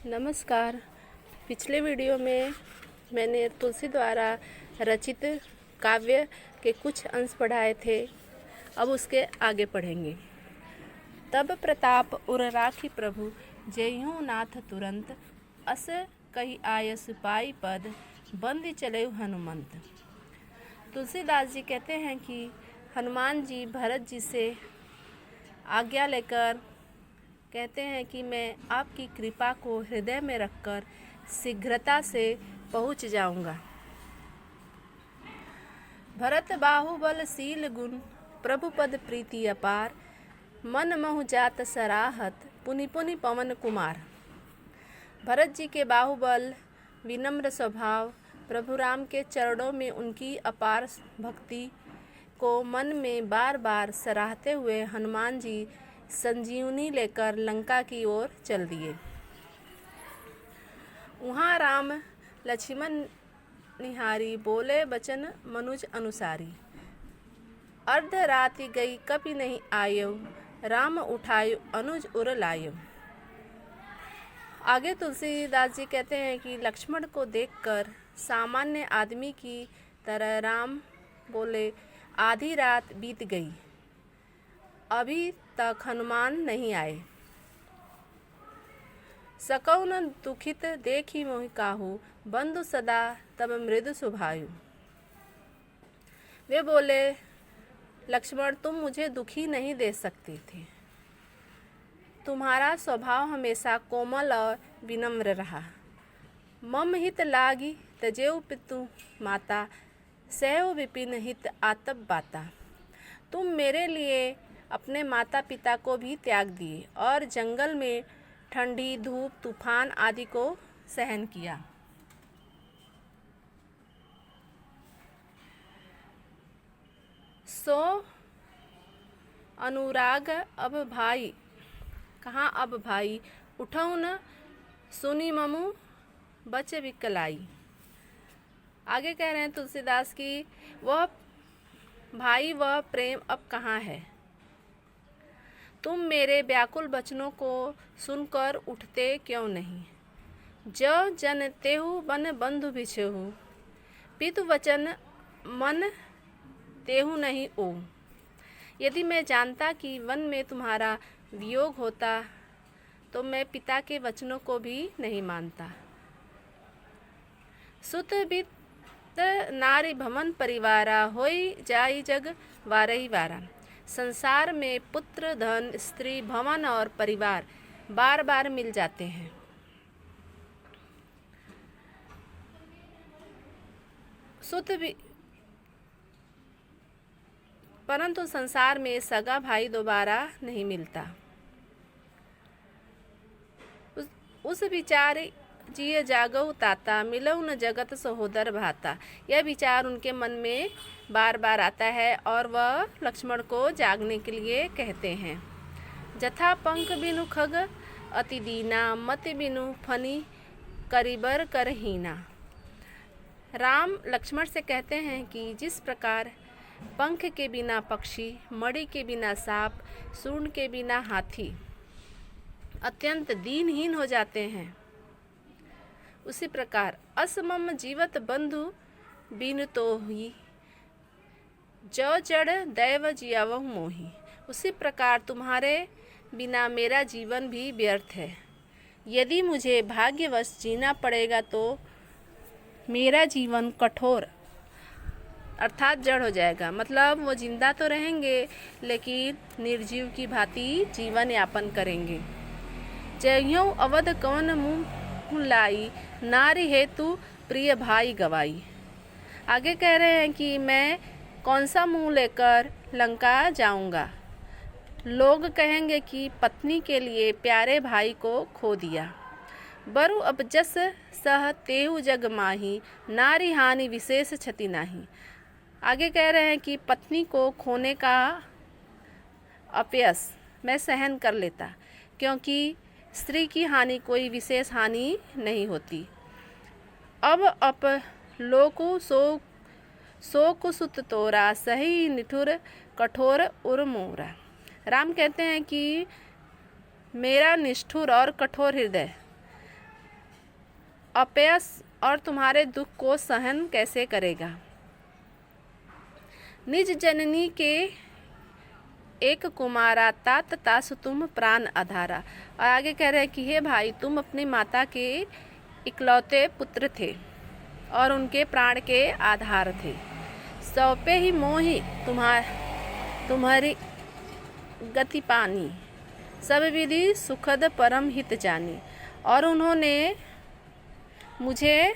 नमस्कार। पिछले वीडियो में मैंने तुलसी द्वारा रचित काव्य के कुछ अंश पढ़ाए थे। अब उसके आगे पढ़ेंगे। तब प्रताप उर राखी प्रभु जयहु नाथ तुरंत, अस कही आय सिपाही पद बंदी चले हनुमंत। तुलसीदास जी कहते हैं कि हनुमान जी भरत जी से आज्ञा लेकर कहते हैं कि मैं आपकी कृपा को हृदय में रखकर शीघ्रता से पहुँच जाऊंगा। भरत बाहुबल शील गुण प्रभु पद प्रीति अपार, मन महु जात सराहत पुनि पुनि पवन कुमार। भरत जी के बाहुबल, विनम्र स्वभाव, प्रभु राम के चरणों में उनकी अपार भक्ति को मन में बार बार सराहते हुए हनुमान जी संजीवनी लेकर लंका की ओर चल दिए। वहाँ राम लक्ष्मण निहारी, बोले बचन मनुज अनुसारी। अर्ध राति गई कपि नहीं आयो, राम उठायो अनुज उर लायो। आगे तुलसीदास जी कहते हैं कि लक्ष्मण को देखकर सामान्य आदमी की तरह राम बोले, आधी रात बीत गई, अभी तक हनुमान नहीं आए। सकौ न दुखित देखी मोहि काहू, बंधु सदा तब मृदु सुभायु। वे बोले, लक्ष्मण तुम मुझे दुखी नहीं दे सकते थे। तुम्हारा स्वभाव हमेशा कोमल और विनम्र रहा। मम हित लागी तजेऊ पितु माता, सहु विपिन हित आतप बाता। तुम मेरे लिए अपने माता पिता को भी त्याग दिए और जंगल में ठंडी धूप तूफान आदि को सहन किया। सो अनुराग अब भाई, कहाँ अब भाई, उठौ न सुनी ममु बच विकलाई। आगे कह रहे हैं तुलसीदास की वह भाई, वह प्रेम अब कहाँ है। तुम मेरे व्याकुल वचनों को सुनकर उठते क्यों नहीं। जो जन तेहु बन बंधु बिछेहु, पितु वचन मन तेहु नहीं ओ। यदि मैं जानता कि वन में तुम्हारा वियोग होता तो मैं पिता के वचनों को भी नहीं मानता। सुत बित नारी भवन परिवारा, होई जाई जग वारही वारा। संसार में पुत्र, धन, स्त्री, भवन और परिवार बार बार मिल जाते हैं, सुत भी, परंतु संसार में सगा भाई दोबारा नहीं मिलता। उस विचार जिय जागौ ताता, मिलौ न जगत सहोदर भाता। यह विचार उनके मन में बार बार आता है और वह लक्ष्मण को जागने के लिए कहते हैं। जथा पंख बिनु खग अति दीना, मति बिनु फनी करिबर करहीना। राम लक्ष्मण से कहते हैं कि जिस प्रकार पंख के बिना पक्षी, मणि के बिना सांप, सूंड के बिना हाथी अत्यंत दीनहीन हो जाते हैं, उसी प्रकार असमम जीवत बंधु बिनु तोहि, जो जड़ दैव जियावहु मोहि। उसी प्रकार तुम्हारे बिना मेरा जीवन भी व्यर्थ है। यदि मुझे भाग्यवश जीना पड़ेगा तो मेरा जीवन कठोर अर्थात जड़ हो जाएगा। मतलब वो जिंदा तो रहेंगे लेकिन निर्जीव की भांति जीवन यापन करेंगे। जयहु अवध कौन मुँह लाई, नारी हेतु प्रिय भाई गवाई। आगे कह रहे हैं कि मैं कौन सा मुंह लेकर लंका जाऊंगा। लोग कहेंगे कि पत्नी के लिए प्यारे भाई को खो दिया। बरु अब जस सह तेहु जग माही, नारी हानि विशेष क्षति नाही। आगे कह रहे हैं कि पत्नी को खोने का अपयस मैं सहन कर लेता, क्योंकि स्त्री की हानि कोई विशेष हानि नहीं होती। अब लोकु सो कुसुत तोरा, सही निठुर कठोर उर मोरा। राम कहते हैं कि मेरा निष्ठुर और कठोर हृदय अपयश और तुम्हारे दुख को सहन कैसे करेगा। निज जननी के एक कुमारा तात तास तुम प्राण आधारा। और आगे कह रहे हैं कि हे भाई, तुम अपनी माता के इकलौते पुत्र थे और उनके प्राण के आधार थे। सौंपे ही मोहि तुम्हारी गति पानी, सब विधि सुखद परम हित जानी। और उन्होंने मुझे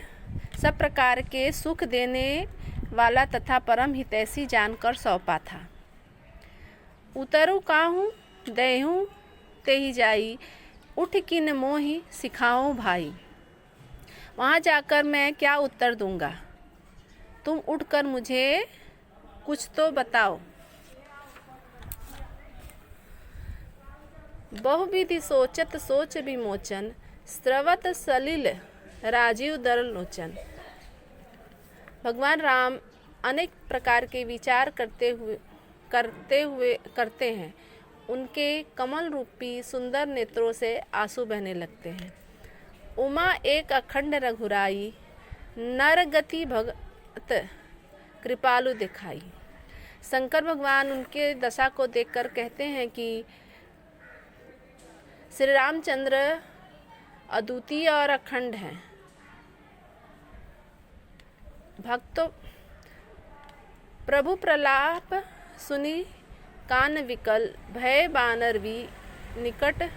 सब प्रकार के सुख देने वाला तथा परम हितैषी जानकर सौंपा था। उतरु काहू देहूँ ते ही जाई, उठ किन मोहि सिखाऊं भाई। वहाँ जाकर मैं क्या उत्तर दूंगा, तुम उठकर मुझे कुछ तो बताओ। बहुविधि सोचत सोच विमोचन, स्रवत सलिल राजीव दर लोचन। भगवान राम अनेक प्रकार के विचार करते हैं। उनके कमल रूपी सुंदर नेत्रों से आंसू बहने लगते हैं। उमा एक अखंड रघुराई, नर गति भगत कृपालु दिखाई। शंकर भगवान उनके दशा को देखकर कहते हैं कि श्री रामचंद्र अद्वितीय और अखंड हैं। भक्तों, प्रभु प्रलाप सुनी कान विकल, भय बानर भी निकट,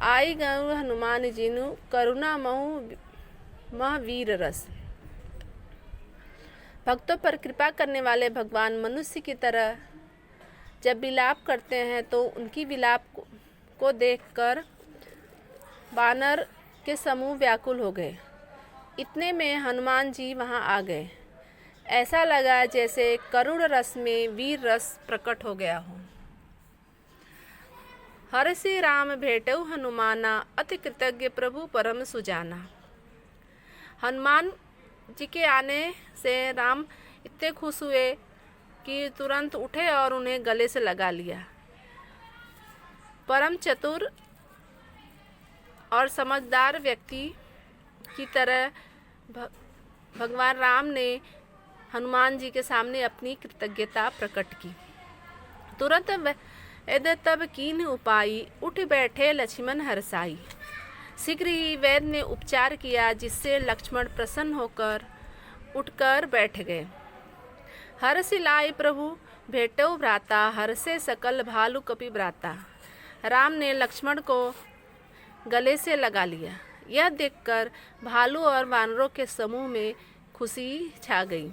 आई गौ हनुमान जिनु करुणा मह वीर रस। भक्तों पर कृपा करने वाले भगवान मनुष्य की तरह जब विलाप करते हैं तो उनकी विलाप को देखकर बानर के समूह व्याकुल हो गए। इतने में हनुमान जी वहां आ गए। ऐसा लगा जैसे करुण रस में वीर रस प्रकट हो गया हो। हरषि राम भेटऊ हनुमाना, अति कृतज्ञ प्रभु परम सुजाना। हनुमान जी के आने से राम इतने खुश हुए कि तुरंत उठे और उन्हें गले से लगा लिया। परम चतुर और समझदार व्यक्ति की तरह भगवान राम ने हनुमान जी के सामने अपनी कृतज्ञता प्रकट की। तुरंत वैद्य तब कीन्ह उपाई, उठ बैठे लक्ष्मण हरसाई। शीघ्र ही वैद्य ने उपचार किया, जिससे लक्ष्मण प्रसन्न होकर उठकर बैठ गए। हरषि लाई प्रभु भेटौ भ्राता, हरषे सकल भालु कपि भ्राता। राम ने लक्ष्मण को गले से लगा लिया। यह देखकर भालू और वानरों के समूह में खुशी छा गई।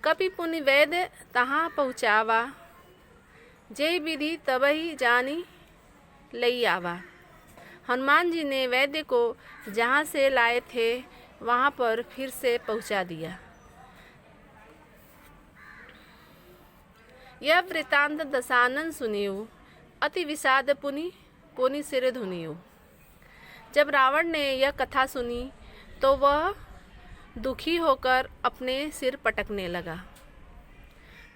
कपि पुनि वैद्य तहाँ पहुँचावा, जय विधि तबहि जानी लई आवा। हनुमान जी ने वैद्य को जहाँ से लाए थे वहाँ पर फिर से पहुँचा दिया। यह वृतांत दशानन सुनियो, अति विषाद पुनि सिर धुनियो। जब रावण ने यह कथा सुनी तो वह दुखी होकर अपने सिर पटकने लगा।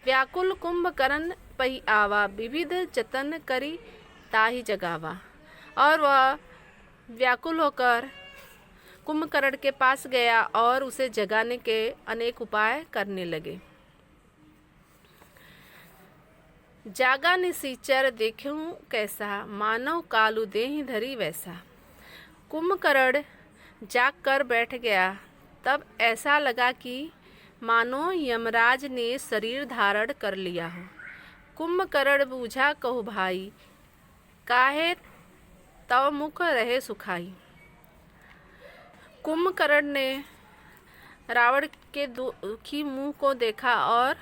व्याकुल कुंभकर्ण पही आवा, विविध जतन करी ताहि जगावा। और वह व्याकुल होकर कुंभकर्ण के पास गया और उसे जगाने के अनेक उपाय करने लगे। जागा निसीचर देखूं कैसा, मानव कालू देहि धरी वैसा। कुंभकर्ण जाग कर बैठ गया। तब ऐसा लगा कि मानो यमराज ने शरीर धारण कर लिया हो। कुंभकर्ण बूझा कहु भाई, काहे तव मुख रहे सुखाई। कुंभकर्ण ने रावण के दुखी मुंह को देखा और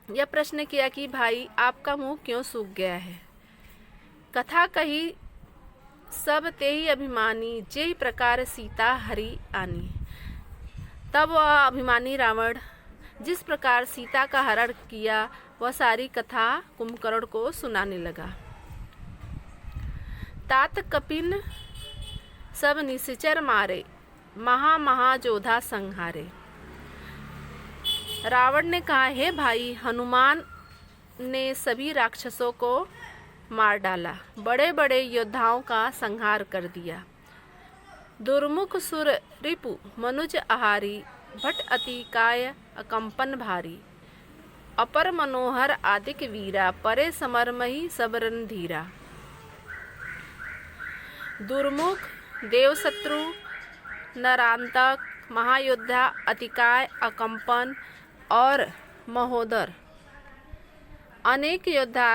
यह प्रश्न किया कि भाई, आपका मुंह क्यों सूख गया है। कथा कही सब तेहि अभिमानी, जेहि प्रकार सीता हरि आनी। तब वह अभिमानी रावण जिस प्रकार सीता का हरण किया वह सारी कथा कुंभकर्ण को सुनाने लगा। तात कपिन सब निशिचर मारे, महाजोधा संहारे। रावण ने कहा, हे भाई, हनुमान ने सभी राक्षसों को मार डाला, बड़े बड़े योद्धाओं का संहार कर दिया। दुर्मुख सुर रिपु मनुज आहारी, भट अति काय अकंपन भारी। अपर मनोहर आदिक वीरा, परे समरमही सबरन धीरा। दुर्मुख देवशत्रु नरांतक महायोद्धा अतिकाय अकंपन और महोदर अनेक योद्धा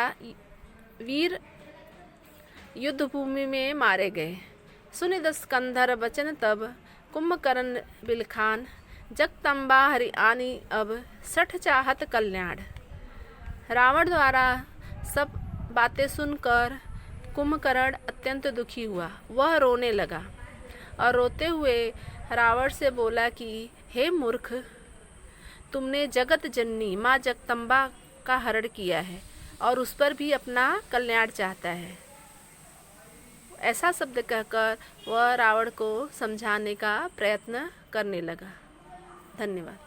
वीर युद्ध भूमि में मारे गए। सुनि दस कंधर बचन तब, कुंभकर्ण बिलखान। जगदम्बा हरियाणी अब, सठ चाहत कल्याण। रावण द्वारा सब बातें सुनकर कुंभकर्ण अत्यंत दुखी हुआ। वह रोने लगा और रोते हुए रावण से बोला कि हे मूर्ख, तुमने जगत जननी माँ जगदम्बा का हरण किया है और उस पर भी अपना कल्याण चाहता है। ऐसा शब्द कहकर वह रावण को समझाने का प्रयत्न करने लगा। धन्यवाद।